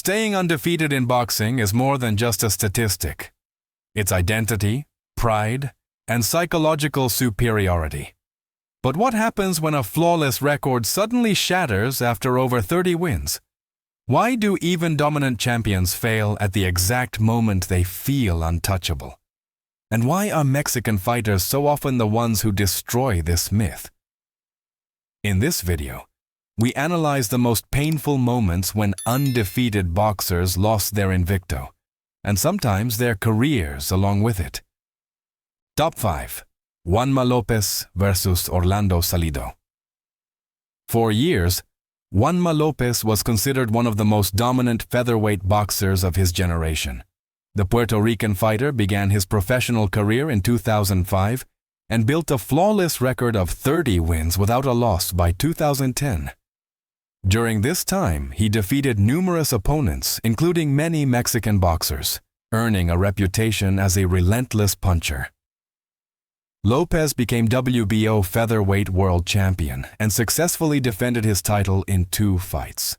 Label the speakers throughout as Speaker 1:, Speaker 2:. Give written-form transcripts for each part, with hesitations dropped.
Speaker 1: Staying undefeated in boxing is more than just a statistic. It's identity, pride, and psychological superiority. But what happens when a flawless record suddenly shatters after over 30 wins? Why do even dominant champions fail at the exact moment they feel untouchable? And why are Mexican fighters so often the ones who destroy this myth? In this video, we analyze the most painful moments when undefeated boxers lost their invicto, and sometimes their careers along with it. Top 5. Juanma Lopez versus Orlando Salido. For years, Juanma Lopez was considered one of the most dominant featherweight boxers of his generation. The Puerto Rican fighter began his professional career in 2005 and built a flawless record of 30 wins without a loss by 2010. During this time, he defeated numerous opponents, including many Mexican boxers, earning a reputation as a relentless puncher. Lopez became WBO featherweight world champion and successfully defended his title in 2 fights.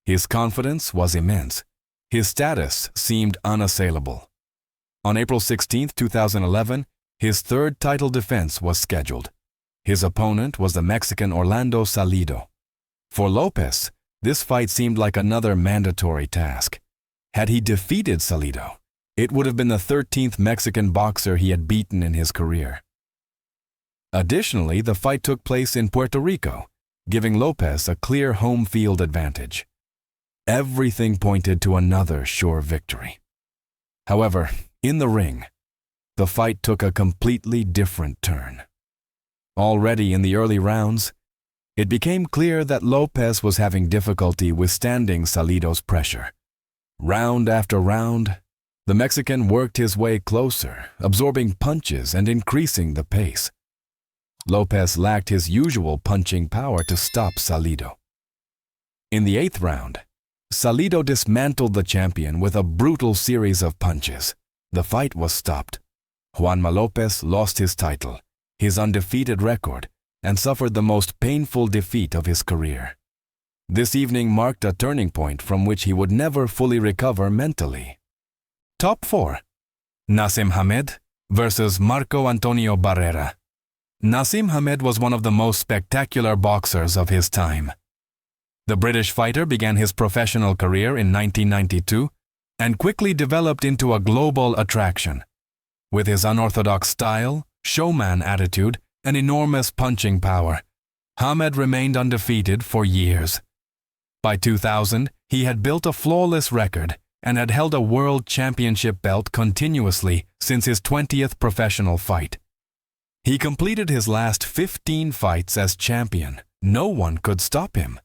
Speaker 1: His confidence was immense. His status seemed unassailable. On April 16, 2011, his 3rd title defense was scheduled. His opponent was the Mexican Orlando Salido. For Lopez, this fight seemed like another mandatory task. Had he defeated Salido, it would have been the 13th Mexican boxer he had beaten in his career. Additionally, the fight took place in Puerto Rico, giving Lopez a clear home field advantage. Everything pointed to another sure victory. However, in the ring, the fight took a completely different turn. Already in the early rounds, it became clear that Lopez was having difficulty withstanding Salido's pressure. Round after round, the Mexican worked his way closer, absorbing punches and increasing the pace. Lopez lacked his usual punching power to stop Salido. In the 8th round, Salido dismantled the champion with a brutal series of punches. The fight was stopped. Juanma Lopez lost his title, his undefeated record, and suffered the most painful defeat of his career. This evening marked a turning point from which he would never fully recover mentally. Top 4. Naseem Hamed versus Marco Antonio Barrera. Naseem Hamed was one of the most spectacular boxers of his time. The British fighter began his professional career in 1992 and quickly developed into a global attraction. With his unorthodox style, showman attitude, and enormous punching power, Hamed remained undefeated for years. By 2000, he had built a flawless record and had held a world championship belt continuously since his 20th professional fight. He completed his last 15 fights as champion. No one could stop him.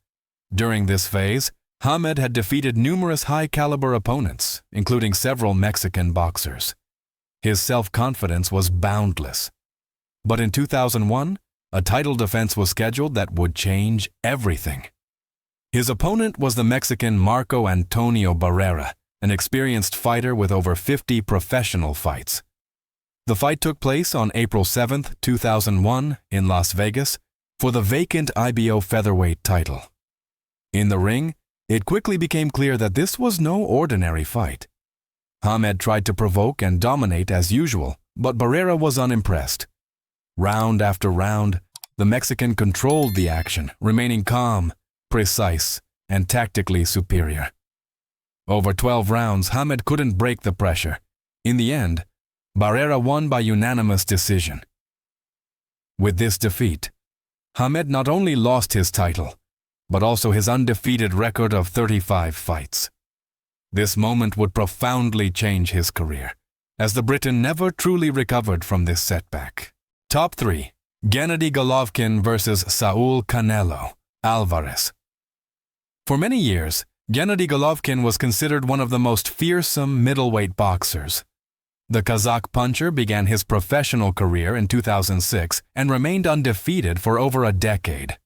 Speaker 1: During this phase, Hamed had defeated numerous high-caliber opponents, including several Mexican boxers. His self-confidence was boundless. But in 2001, a title defense was scheduled that would change everything. His opponent was the Mexican Marco Antonio Barrera, an experienced fighter with over 50 professional fights. The fight took place on April 7, 2001, in Las Vegas, for the vacant IBO featherweight title. In the ring, it quickly became clear that this was no ordinary fight. Hamed tried to provoke and dominate as usual, but Barrera was unimpressed. Round after round, the Mexican controlled the action, remaining calm, precise, and tactically superior. Over 12 rounds, Hamed couldn't break the pressure. In the end, Barrera won by unanimous decision. With this defeat, Hamed not only lost his title, but also his undefeated record of 35 fights. This moment would profoundly change his career, as the Briton never truly recovered from this setback. Top 3. Gennady Golovkin versus Saul Canelo Álvarez. For many years, Gennady Golovkin was considered one of the most fearsome middleweight boxers. The Kazakh puncher began his professional career in 2006 and remained undefeated for over a decade.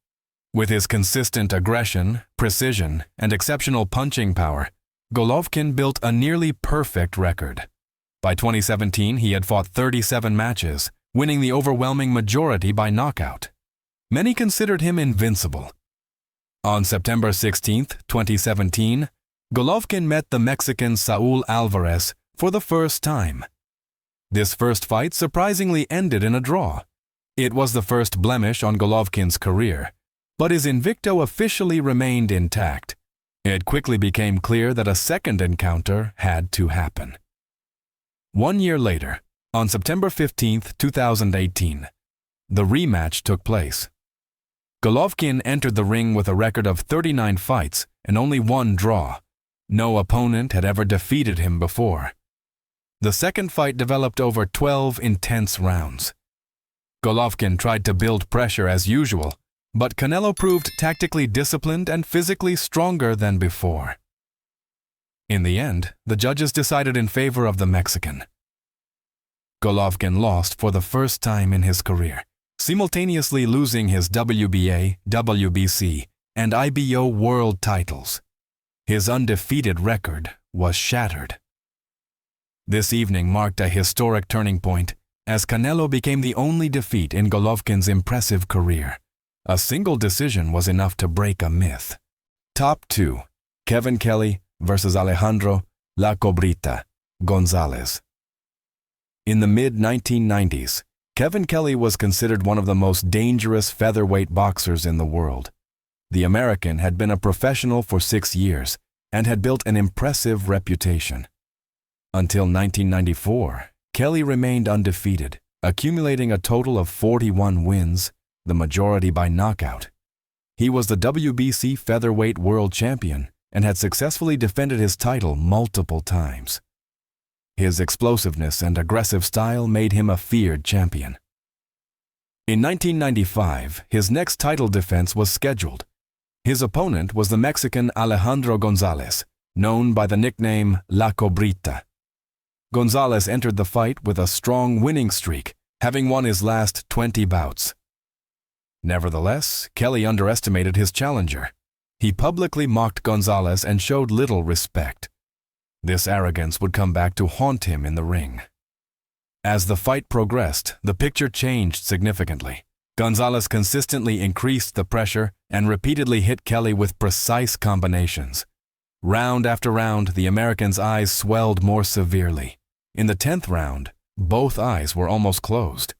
Speaker 1: With his consistent aggression, precision, and exceptional punching power, Golovkin built a nearly perfect record. By 2017, he had fought 37 matches, winning the overwhelming majority by knockout. Many considered him invincible. On September 16, 2017, Golovkin met the Mexican Saúl Álvarez for the first time. This first fight surprisingly ended in a draw. It was the first blemish on Golovkin's career, but his invicto officially remained intact. It quickly became clear that a second encounter had to happen. 1 year later, on September 15, 2018, the rematch took place. Golovkin entered the ring with a record of 39 fights and only one draw. No opponent had ever defeated him before. The second fight developed over 12 intense rounds. Golovkin tried to build pressure as usual, but Canelo proved tactically disciplined and physically stronger than before. In the end, the judges decided in favor of the Mexican. Golovkin lost for the first time in his career, simultaneously losing his WBA, WBC, and IBO world titles. His undefeated record was shattered. This evening marked a historic turning point as Canelo became the only defeat in Golovkin's impressive career. A single decision was enough to break a myth. Top 2. Kevin Kelly versus Alejandro La Cobrita Gonzalez. In the mid-1990s, Kevin Kelly was considered one of the most dangerous featherweight boxers in the world. The American had been a professional for 6 years and had built an impressive reputation. Until 1994, Kelly remained undefeated, accumulating a total of 41 wins, the majority by knockout. He was the WBC featherweight world champion and had successfully defended his title multiple times. His explosiveness and aggressive style made him a feared champion. In 1995, his next title defense was scheduled. His opponent was the Mexican Alejandro Gonzalez, known by the nickname La Cobrita. Gonzalez entered the fight with a strong winning streak, having won his last 20 bouts. Nevertheless, Kelly underestimated his challenger. He publicly mocked Gonzalez and showed little respect. This arrogance would come back to haunt him in the ring. As the fight progressed, the picture changed significantly. Gonzalez consistently increased the pressure and repeatedly hit Kelly with precise combinations. Round after round, the American's eyes swelled more severely. In the 10th round, both eyes were almost closed.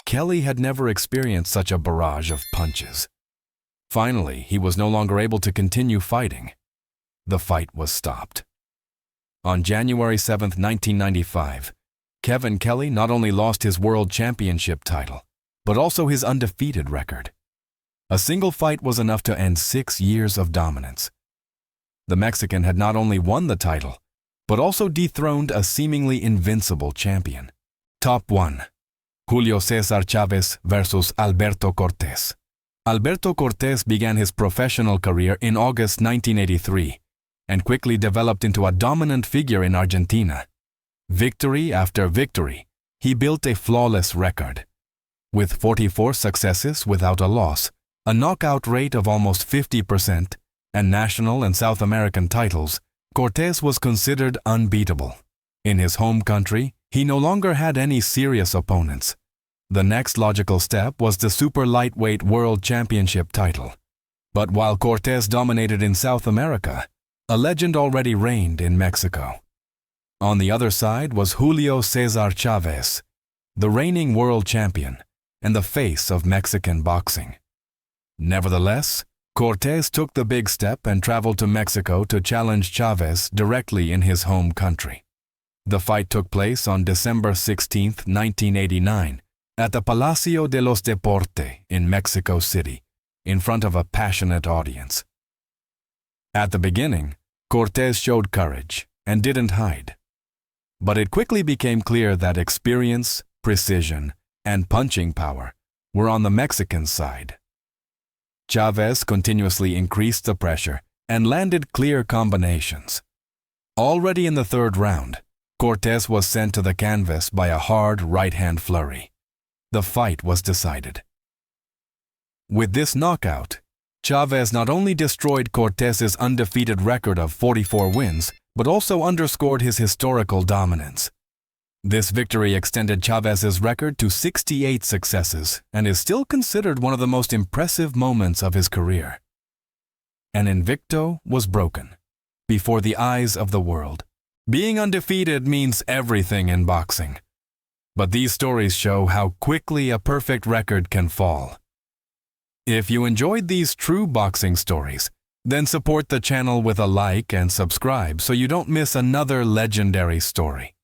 Speaker 1: Kelly had never experienced such a barrage of punches. Finally, he was no longer able to continue fighting. The fight was stopped. On January 7, 1995, Kevin Kelly not only lost his world championship title, but also his undefeated record. A single fight was enough to end 6 years of dominance. The Mexican had not only won the title, but also dethroned a seemingly invincible champion. Top 1. Julio César Chávez versus Alberto Cortez. Alberto Cortez began his professional career in August 1983 and quickly developed into a dominant figure in Argentina. Victory after victory, he built a flawless record. With 44 successes without a loss, a knockout rate of almost 50%, and national and South American titles, Cortez was considered unbeatable. In his home country, he no longer had any serious opponents. The next logical step was the super lightweight world championship title. But while Cortez dominated in South America, a legend already reigned in Mexico. On the other side was Julio César Chávez, the reigning world champion and the face of Mexican boxing. Nevertheless, Cortez took the big step and traveled to Mexico to challenge Chavez directly in his home country. The fight took place on December 16, 1989, at the Palacio de los Deportes in Mexico City, in front of a passionate audience. At the beginning, Cortez showed courage and didn't hide. But it quickly became clear that experience, precision, and punching power were on the Mexican side. Chavez continuously increased the pressure and landed clear combinations. Already in the 3rd round, Cortez was sent to the canvas by a hard right-hand flurry. The fight was decided. With this knockout, Chavez not only destroyed Cortez's undefeated record of 44 wins, but also underscored his historical dominance. This victory extended Chavez's record to 68 successes and is still considered one of the most impressive moments of his career. An invicto was broken, before the eyes of the world. Being undefeated means everything in boxing. But these stories show how quickly a perfect record can fall. If you enjoyed these true boxing stories, then support the channel with a like and subscribe so you don't miss another legendary story.